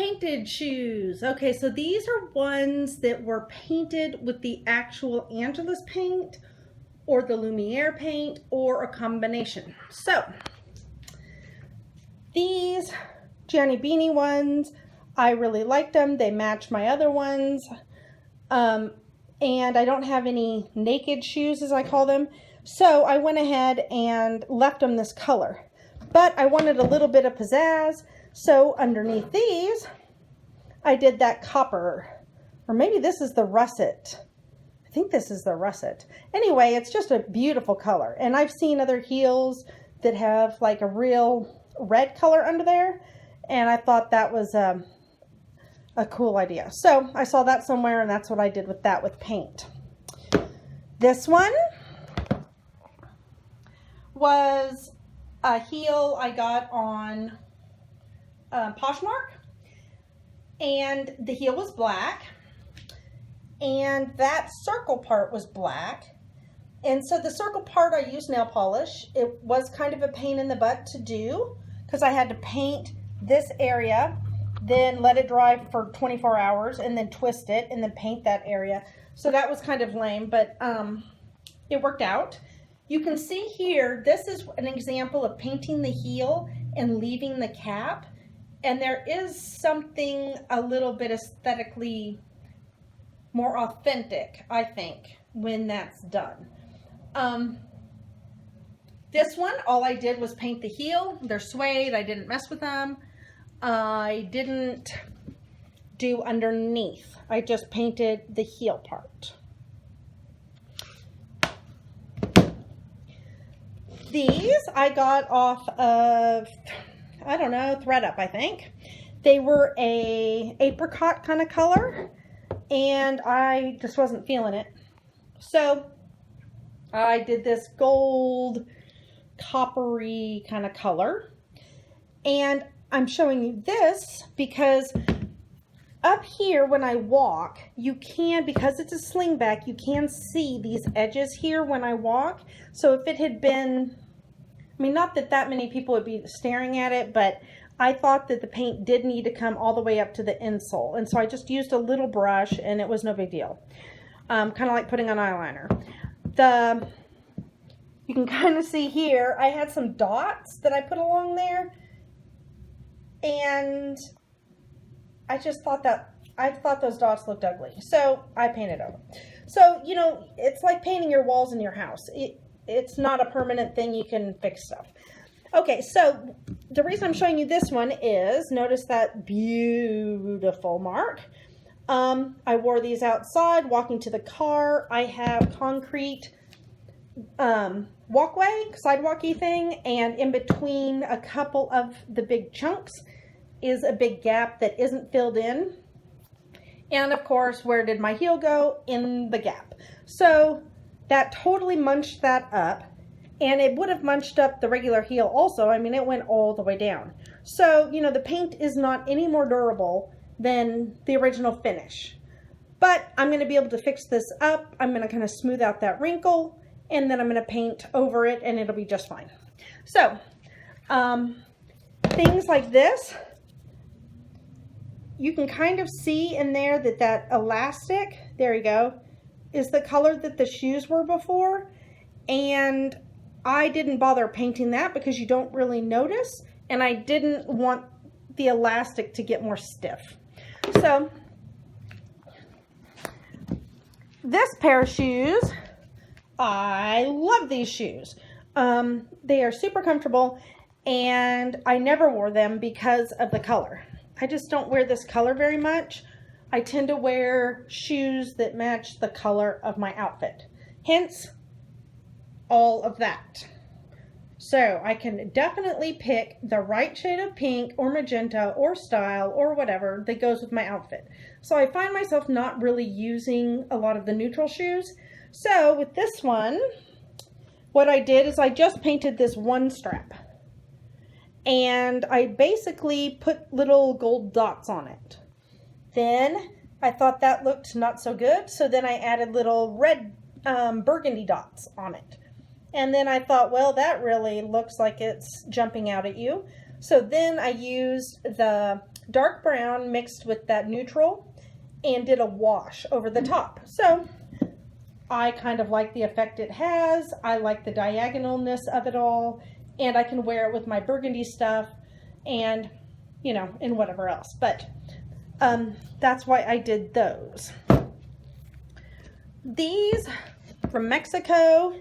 Painted shoes. Okay, so these are ones that were painted with the actual Angelus paint or the Lumiere paint or a combination. So these Gianni Bini ones, I really liked them. They match my other ones. And I don't have any naked shoes, as I call them. So I went ahead and left them this color. But I wanted a little bit of pizzazz. So underneath these, I did that copper, or maybe this is the russet. I think this is the russet. Anyway, it's just a beautiful color. And I've seen other heels that have like a real red color under there. And I thought that was a cool idea. So I saw that somewhere, and that's what I did with that with paint. This one was a heel I got on Poshmark, and the heel was black, and that circle part was black. And so the circle part, I used nail polish. It was kind of a pain in the butt to do because I had to paint this area, then let it dry for 24 hours, and then twist it, and then paint that area. So that was kind of lame, but it worked out. You can see here, this is an example of painting the heel and leaving the cap. And there is something a little bit aesthetically more authentic, I think, when that's done. This one, all I did was paint the heel. They're suede. I didn't mess with them. I didn't do underneath. I just painted the heel part. These I got off of, I don't know, ThredUp, I think. They were a apricot kind of color, and I just wasn't feeling it. So I did this gold coppery kind of color, and I'm showing you this because up here when I walk, you can, because it's a slingback, you can see these edges here when I walk. So if it had been, I mean, not that many people would be staring at it, but I thought that the paint did need to come all the way up to the insole. And so I just used a little brush, and it was no big deal. Kind of like putting on eyeliner. You can kind of see here, I had some dots that I put along there, and I just thought those dots looked ugly. So I painted over. So, you know, it's like painting your walls in your house. It's not a permanent thing. You can fix stuff. Okay, so the reason I'm showing you this one is, notice that beautiful mark. I wore these outside, walking to the car. I have concrete walkway, sidewalky thing, and in between a couple of the big chunks is a big gap that isn't filled in. And of course, where did my heel go? In the gap. So that totally munched that up, and it would have munched up the regular heel also. I mean, it went all the way down. So, you know, the paint is not any more durable than the original finish. But I'm going to be able to fix this up. I'm going to kind of smooth out that wrinkle, and then I'm going to paint over it, and it'll be just fine. So, things like this, you can kind of see in there that elastic, there you go, is the color that the shoes were before. And I didn't bother painting that because you don't really notice, and I didn't want the elastic to get more stiff. So this pair of shoes, I love these shoes. They are super comfortable, and I never wore them because of the color. I just don't wear this color very much. I tend to wear shoes that match the color of my outfit. Hence, all of that. So I can definitely pick the right shade of pink or magenta or style or whatever that goes with my outfit. So I find myself not really using a lot of the neutral shoes. So with this one, what I did is I just painted this one strap. And I basically put little gold dots on it. Then I thought that looked not so good, so then I added little red burgundy dots on it. And then I thought, well, that really looks like it's jumping out at you. So then I used the dark brown mixed with that neutral and did a wash over the top. So I kind of like the effect it has. I like the diagonalness of it all, and I can wear it with my burgundy stuff and, you know, and whatever else. But that's why I did those. These from Mexico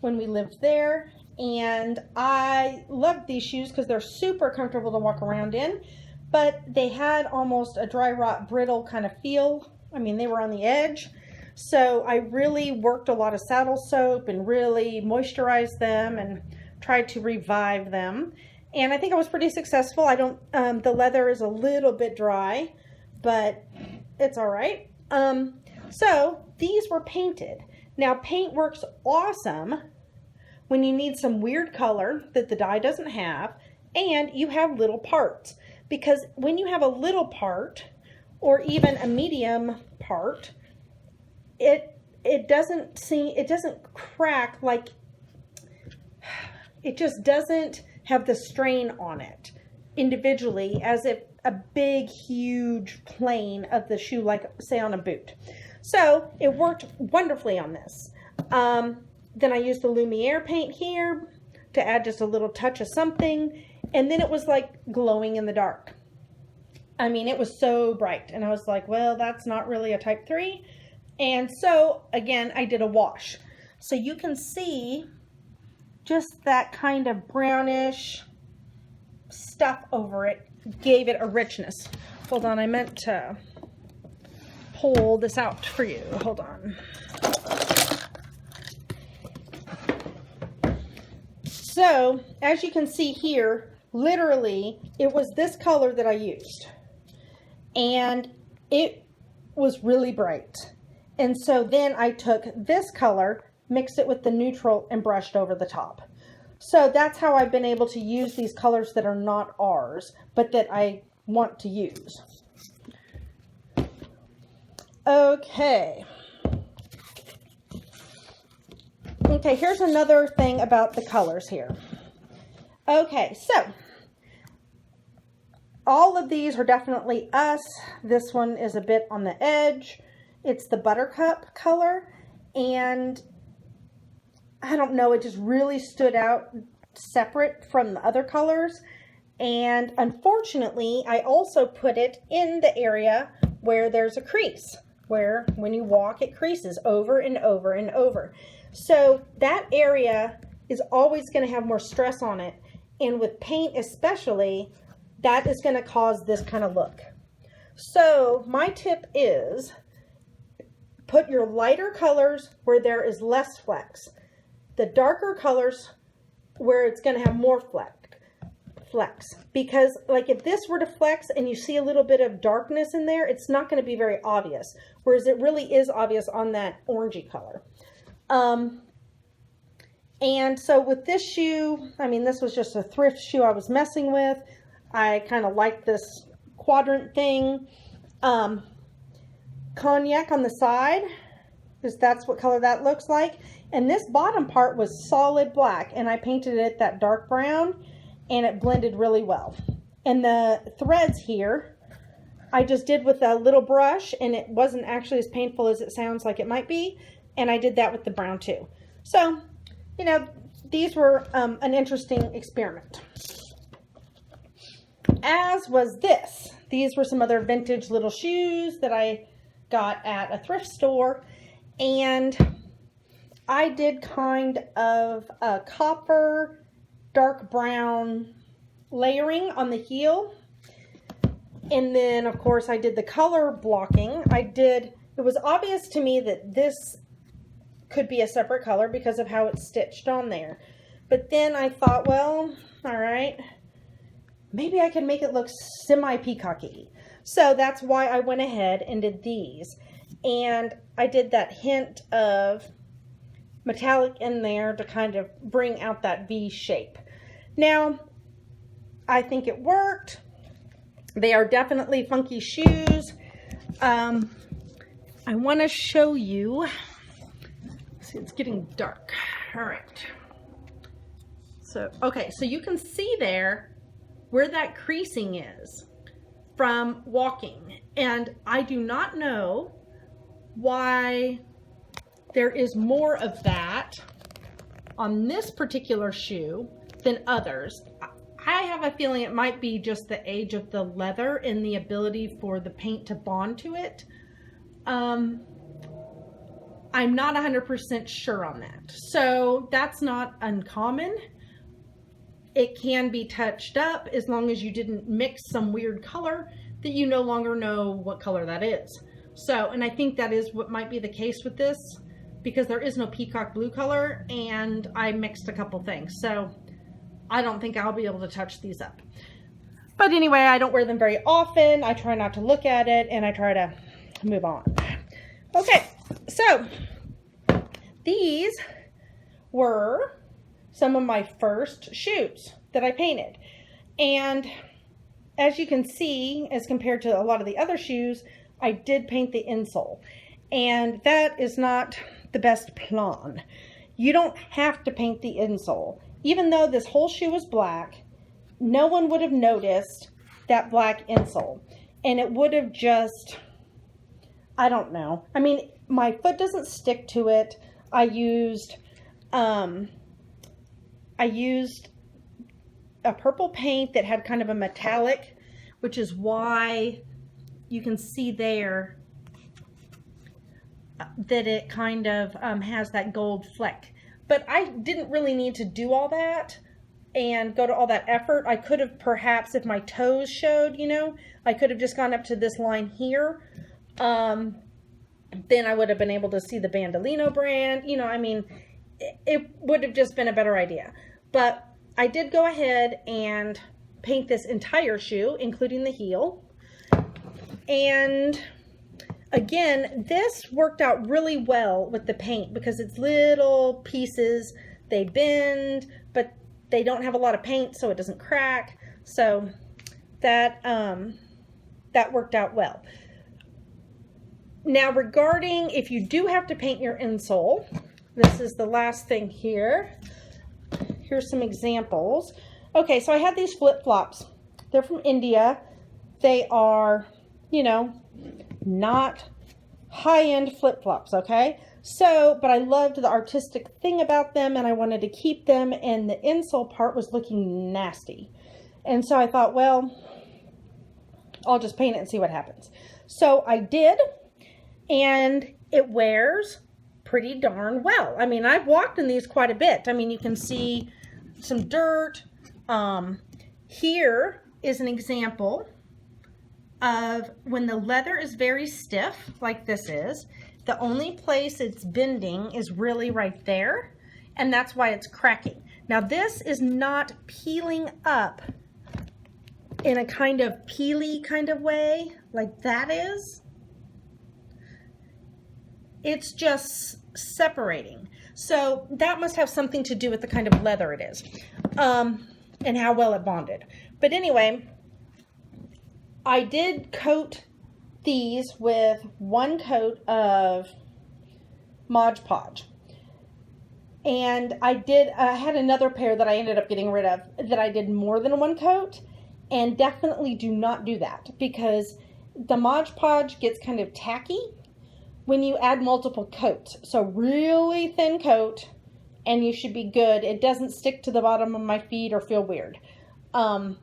when we lived there, and I loved these shoes because they're super comfortable to walk around in, but they had almost a dry rot brittle kind of feel. I mean, they were on the edge. So I really worked a lot of saddle soap and really moisturized them and tried to revive them. And I think I was pretty successful. I don't, the leather is a little bit dry, but it's all right. So these were painted. Now paint works awesome when you need some weird color that the dye doesn't have and you have little parts. Because when you have a little part or even a medium part, it doesn't crack, like it just doesn't have the strain on it individually as if a big huge plane of the shoe, like say on a boot. So it worked wonderfully on this. Then I used the Lumiere paint here to add just a little touch of something, and then it was like glowing in the dark. I mean, it was so bright, and I was like, well, that's not really a type 3. And so again, I did a wash. So you can see just that kind of brownish stuff over it gave it a richness. Hold on, I meant to pull this out for you. Hold on. So as you can see here, literally it was this color that I used, and it was really bright. And so then I took this color, mixed it with the neutral, and brushed over the top. So that's how I've been able to use these colors that are not ours, but that I want to use. Okay. Okay, here's another thing about the colors here. Okay, so all of these are definitely us. This one is a bit on the edge. It's the Buttercup color, and I don't know, it just really stood out separate from the other colors. And unfortunately, I also put it in the area where there's a crease, where when you walk, it creases over and over and over. So that area is always going to have more stress on it. And with paint especially, that is going to cause this kind of look. So my tip is put your lighter colors where there is less flex. The darker colors where it's going to have more flex. Because like if this were to flex and you see a little bit of darkness in there, it's not going to be very obvious. Whereas it really is obvious on that orangey color. And so with this shoe, I mean, this was just a thrift shoe I was messing with. I kind of like this quadrant thing. Cognac on the side, because that's what color that looks like. And this bottom part was solid black, and I painted it that dark brown, and it blended really well. And the threads here, I just did with a little brush, and it wasn't actually as painful as it sounds like it might be. And I did that with the brown too. So, you know, these were an interesting experiment. As was this. These were some other vintage little shoes that I got at a thrift store, and I did kind of a copper dark brown layering on the heel, and then of course I did the color blocking. It was obvious to me that this could be a separate color because of how it's stitched on there, but then I thought, well, all right, maybe I can make it look semi-peacocky. So that's why I went ahead and did these. And I did that hint of metallic in there to kind of bring out that V shape. Now, I think it worked. They are definitely funky shoes. I want to show you. See, it's getting dark. All right. So, okay, so you can see there where that creasing is from walking. And I do not know why there is more of that on this particular shoe than others. I have a feeling it might be just the age of the leather and the ability for the paint to bond to it. I'm not 100% sure on that. So that's not uncommon. It can be touched up as long as you didn't mix some weird color that you no longer know what color that is. So, and I think that is what might be the case with this, because there is no peacock blue color and I mixed a couple things. So I don't think I'll be able to touch these up. But anyway, I don't wear them very often. I try not to look at it and I try to move on. Okay, so these were some of my first shoes that I painted. And as you can see, as compared to a lot of the other shoes, I did paint the insole. And that is not the best plan. You don't have to paint the insole. Even though this whole shoe was black, no one would have noticed that black insole. And it would have just, I don't know. I mean, my foot doesn't stick to it. I used a purple paint that had kind of a metallic, which is why you can see there that it kind of has that gold fleck. But I didn't really need to do all that and go to all that effort. I could have perhaps, if my toes showed, you know, I could have just gone up to this line here. Then I would have been able to see the Bandolino brand. You know, I mean, it would have just been a better idea. But I did go ahead and paint this entire shoe, including the heel. And again, this worked out really well with the paint because it's little pieces. They bend, but they don't have a lot of paint, so it doesn't crack. So that worked out well. Now, regarding if you do have to paint your insole, this is the last thing here. Here's some examples. Okay, so I had these flip-flops. They're from India. They are, you know, not high-end flip-flops, okay? So, but I loved the artistic thing about them and I wanted to keep them, and the insole part was looking nasty. And so I thought, well, I'll just paint it and see what happens. So I did, and it wears pretty darn well. I mean, I've walked in these quite a bit. I mean, you can see some dirt. Here is an example of when the leather is very stiff, like this is. The only place it's bending is really right there, and that's why it's cracking. Now, this is not peeling up in a kind of peely kind of way, like that is. It's just separating. So that must have something to do with the kind of leather it is, and how well it bonded. But anyway, I did coat these with one coat of Mod Podge. And I had another pair that I ended up getting rid of that I did more than one coat, and definitely do not do that because the Mod Podge gets kind of tacky when you add multiple coats. So really thin coat and you should be good. It doesn't stick to the bottom of my feet or feel weird. But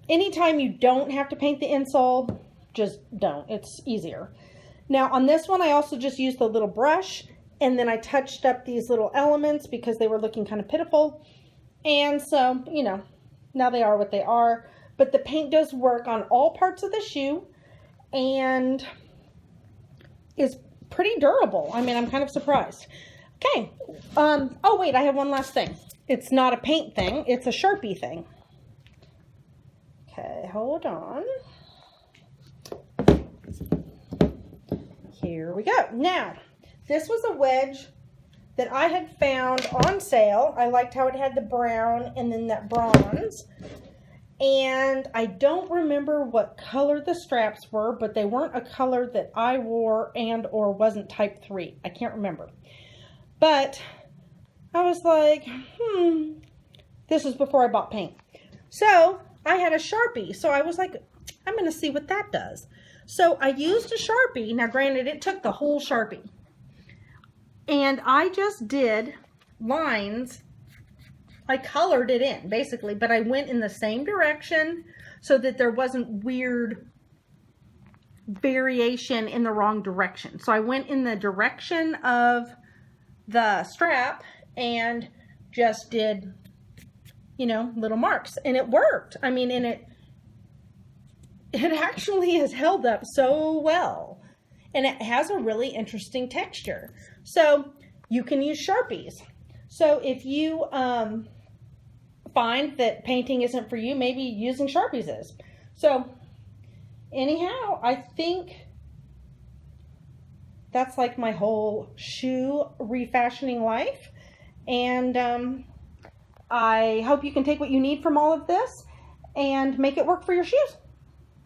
anytime you don't have to paint the insole, just don't. It's easier. Now on this one, I also just used a little brush, and then I touched up these little elements because they were looking kind of pitiful. And so, you know, now they are what they are. But the paint does work on all parts of the shoe and is pretty durable. I mean, I'm kind of surprised. Okay. Oh, wait, I have one last thing. It's not a paint thing. It's a Sharpie thing. Okay, hold on. Here we go. Now, this was a wedge that I had found on sale. I liked how it had the brown and then that bronze. And I don't remember what color the straps were, but they weren't a color that I wore and or wasn't type 3. I can't remember. But I was like, this is before I bought paint. So I had a Sharpie. So I was like, I'm going to see what that does. So I used a Sharpie. Now granted, it took the whole Sharpie. And I just did lines. I colored it in basically, but I went in the same direction so that there wasn't weird variation in the wrong direction. So I went in the direction of the strap and just did, you know, little marks, and it worked. I mean, and it actually has held up so well, and it has a really interesting texture. So you can use Sharpies. So if you find that painting isn't for you, maybe using Sharpies is. So anyhow, I think that's like my whole shoe refashioning life. And I hope you can take what you need from all of this and make it work for your shoes.